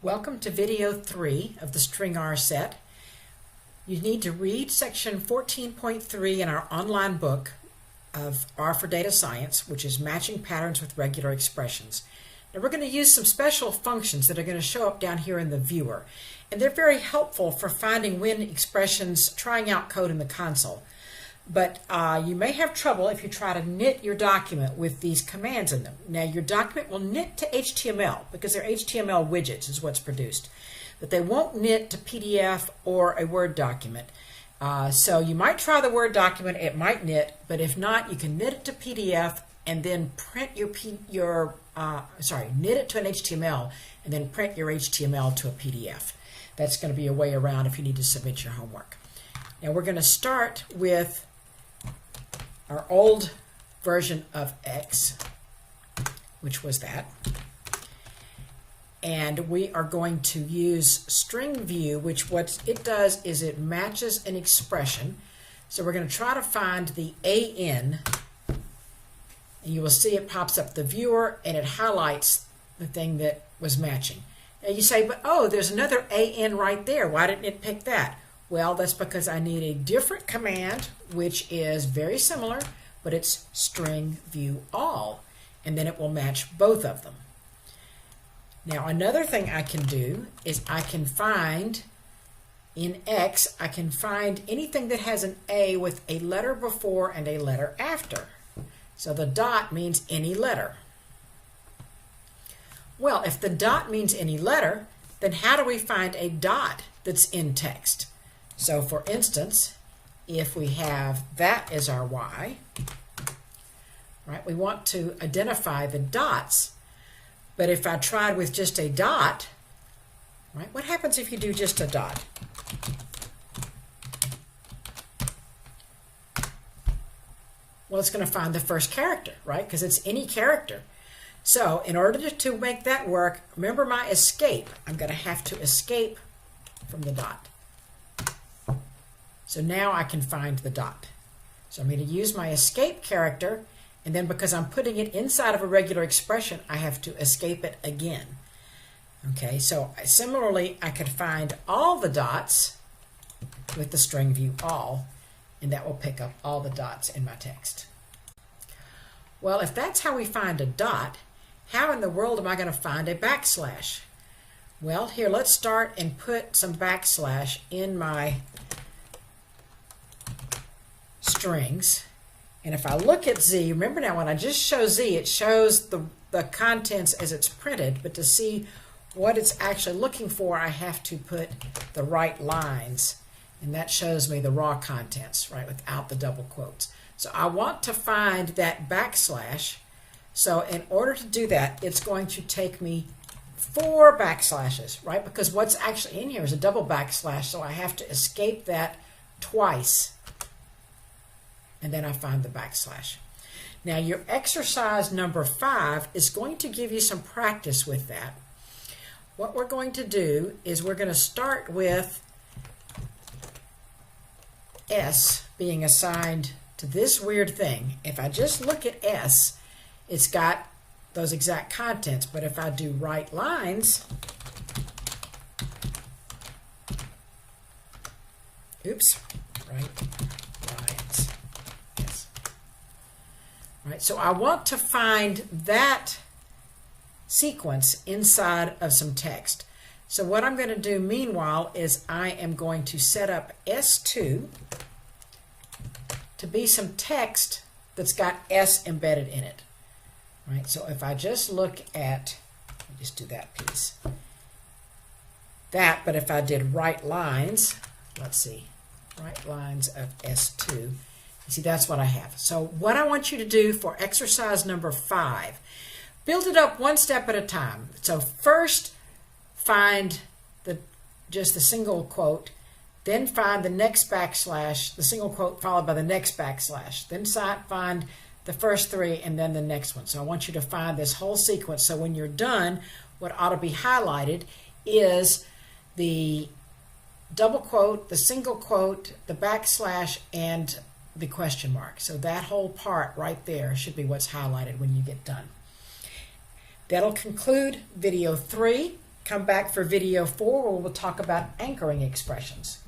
Welcome to video 3 of the stringr set. You need to read section 14.3 in our online book of R for Data Science, which is matching patterns with regular expressions. Now we're going to use some special functions that are going to show up down here in the viewer. And they're very helpful for finding when expressions, trying out code in the console. But you may have trouble if you try to knit your document with these commands in them. Now your document will knit to HTML because they're HTML widgets is what's produced. But they won't knit to PDF or a Word document. So you might try the Word document, it might knit, but if not, you can knit it to PDF and then print knit it to an HTML and then print your HTML to a PDF. That's going to be a way around if you need to submit your homework. Now we're going to start with our old version of X, which was that. And we are going to use string view, which what it does is it matches an expression. So we're going to try to find the AN, and you will see it pops up the viewer and it highlights the thing that was matching. Now you say, but oh, there's another AN right there. Why didn't it pick that? Well, that's because I need a different command, which is very similar, but it's string view all, and then it will match both of them. Now, another thing I can do is I can find, in X, I can find anything that has an A with a letter before and a letter after. So the dot means any letter. Well, if the dot means any letter, then how do we find a dot that's in text? So for instance, if we have that as our Y, right, we want to identify the dots. But if I tried with just a dot, right, what happens if you do just a dot? Well, it's going to find the first character, right, because it's any character. So in order to make that work, remember my escape. I'm going to have to escape from the dot. So now I can find the dot. So I'm going to use my escape character, and then because I'm putting it inside of a regular expression, I have to escape it again. Okay, so similarly, I could find all the dots with the string view all, and that will pick up all the dots in my text. Well, if that's how we find a dot, how in the world am I going to find a backslash? Well, here, let's start and put some backslash in my strings. And if I look at Z, remember now when I just show Z, it shows the contents as it's printed, but to see what it's actually looking for, I have to put the right lines, and that shows me the raw contents, right, without the double quotes. So I want to find that backslash. So in order to do that, it's going to take me 4 backslashes, right, because what's actually in here is a double backslash, so I have to escape that twice. And then I find the backslash. Now your exercise number 5 is going to give you some practice with that. What we're going to do is we're going to start with S being assigned to this weird thing. If I just look at S, it's got those exact contents, but if I do right lines, oops, right. Right, so I want to find that sequence inside of some text. So what I'm going to do meanwhile is I am going to set up S2 to be some text that's got S embedded in it. Right, so if I just look at, let me just do that piece. That, but if I did right lines, let's see, right lines of S2, you see, that's what I have. So what I want you to do for exercise number 5, build it up one step at a time. So first find just the single quote, then find the next backslash, the single quote followed by the next backslash, then find the first 3 and then the next one. So I want you to find this whole sequence. So when you're done, what ought to be highlighted is the double quote, the single quote, the backslash, and the question mark. So that whole part right there should be what's highlighted when you get done. That'll conclude video 3. come back for video 4 where we'll talk about anchoring expressions.